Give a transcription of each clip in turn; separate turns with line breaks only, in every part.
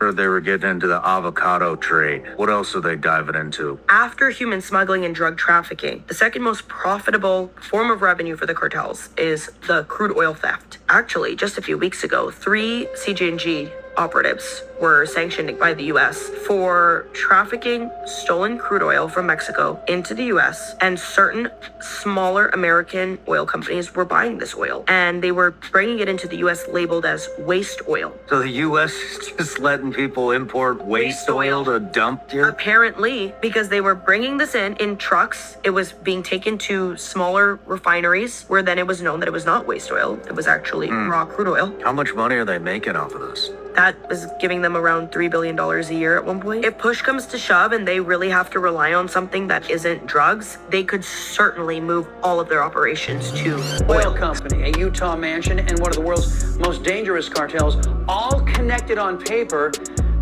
Or they were getting into the avocado trade. What else are they diving into?
After human smuggling and drug trafficking, the second most profitable form of revenue for the cartels is the crude oil theft. Actually, just a few weeks ago, 3 CJ&G operatives were sanctioned by the US for trafficking stolen crude oil from Mexico into the US, and certain smaller American oil companies were buying this oil and they were bringing it into the US labeled as waste oil.
So the US is just letting people import waste oil to dump here?
Apparently, because they were bringing this in trucks. It was being taken to smaller refineries where then it was known that it was not waste oil. It was actually raw crude oil.
How much money are they making off of this?
That was giving them around $3 billion a year at one point. If push comes to shove and they really have to rely on something that isn't drugs, they could certainly move all of their operations to
oil company, a Utah mansion, and one of the world's most dangerous cartels, all connected on paper.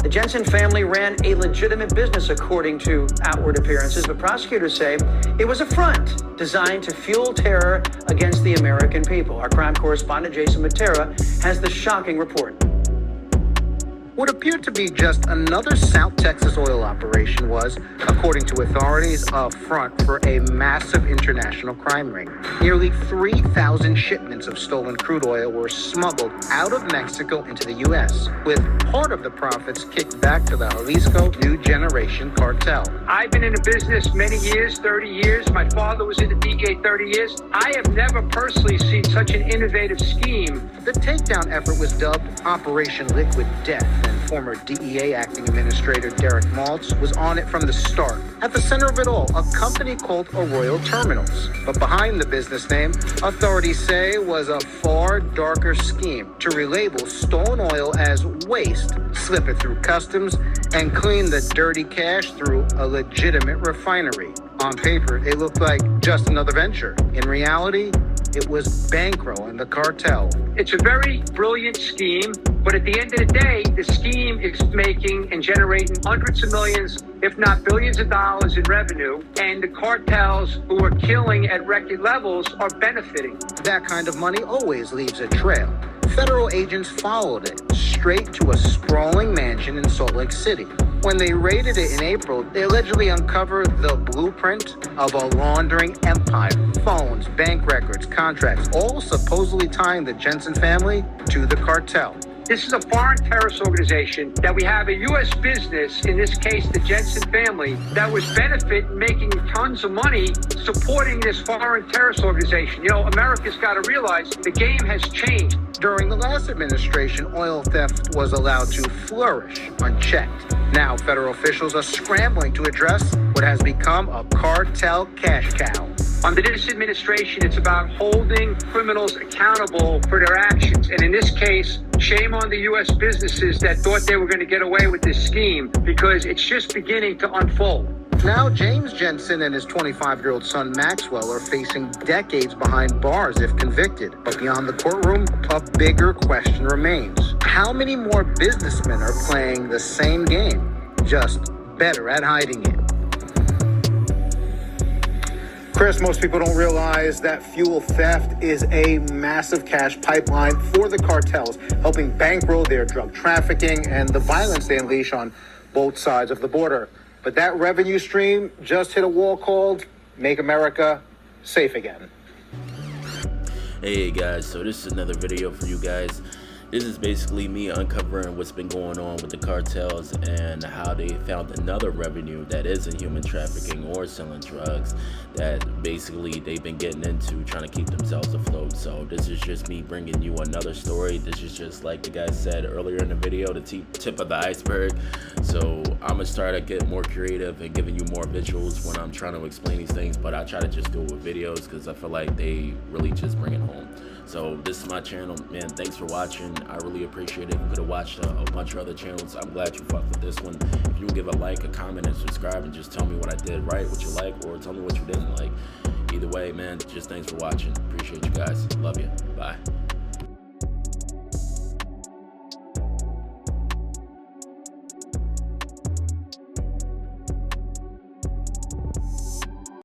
The Jensen family ran a legitimate business according to outward appearances, but prosecutors say it was a front designed to fuel terror against the American people. Our crime correspondent, Jason Matera, has the shocking report.
What appeared to be just another South Texas oil operation was, according to authorities, a front for a massive international crime ring. Nearly 3,000 shipments of stolen crude oil were smuggled out of Mexico into the U.S., with part of the profits kicked back to the Jalisco New Generation Cartel.
I've been in the business many years, 30 years. My father was in the DEA 30 years. I have never personally seen such an innovative scheme.
The takedown effort was dubbed Operation Liquid Death, and former DEA acting administrator Derek Maltz was on it from the start. At the center of it all, a company called Arroyo Terminals. But behind the business name, authorities say was a far darker scheme to relabel stolen oil as waste, slip it through customs, and clean the dirty cash through a legitimate refinery. On paper, it looked like just another venture. In reality, it was bankrolling the cartel.
It's a very brilliant scheme, but at the end of the day, the scheme is making and generating hundreds of millions, if not billions of dollars in revenue, and the cartels who are killing at record levels are benefiting.
That kind of money always leaves a trail. Federal agents followed it straight to a sprawling mansion in Salt Lake City. When they raided it in April, they allegedly uncovered the blueprint of a laundering empire. Phones, bank records, contracts, all supposedly tying the Jensen family to the cartel.
This is a foreign terrorist organization that we have a U.S. business, in this case the Jensen family, that was making tons of money supporting this foreign terrorist organization. You know, America's got to realize the game has changed.
During the last administration, oil theft was allowed to flourish unchecked. Now, federal officials are scrambling to address what has become a cartel cash cow.
Under this administration, it's about holding criminals accountable for their actions. And in this case, shame on the U.S. businesses that thought they were going to get away with this scheme, because it's just beginning to unfold.
Now, James Jensen and his 25-year-old son Maxwell are facing decades behind bars if convicted. But beyond the courtroom, a bigger question remains. How many more businessmen are playing the same game, just better at hiding it? Chris, most people don't realize that fuel theft is a massive cash pipeline for the cartels, helping bankroll their drug trafficking and the violence they unleash on both sides of the border. But that revenue stream just hit a wall called Make America Safe Again.
Hey guys, so this is another video for you guys. This is basically me uncovering what's been going on with the cartels and how they found another revenue that isn't human trafficking or selling drugs that basically they've been getting into trying to keep themselves afloat. So this is just me bringing you another story. This is just like the guy said earlier in the video, the tip of the iceberg. So I'm gonna start to get more creative and giving you more visuals when I'm trying to explain these things, but I try to just do it with videos because I feel like they really just bring it home. So this is my channel, man. Thanks for watching. I really appreciate it. You could have watched a bunch of other channels. I'm glad you fucked with this one. If you can give a like, a comment, and subscribe, and just tell me what I did right, what you like, or tell me what you didn't like. Either way, man, just thanks for watching. Appreciate you guys. Love you. Bye.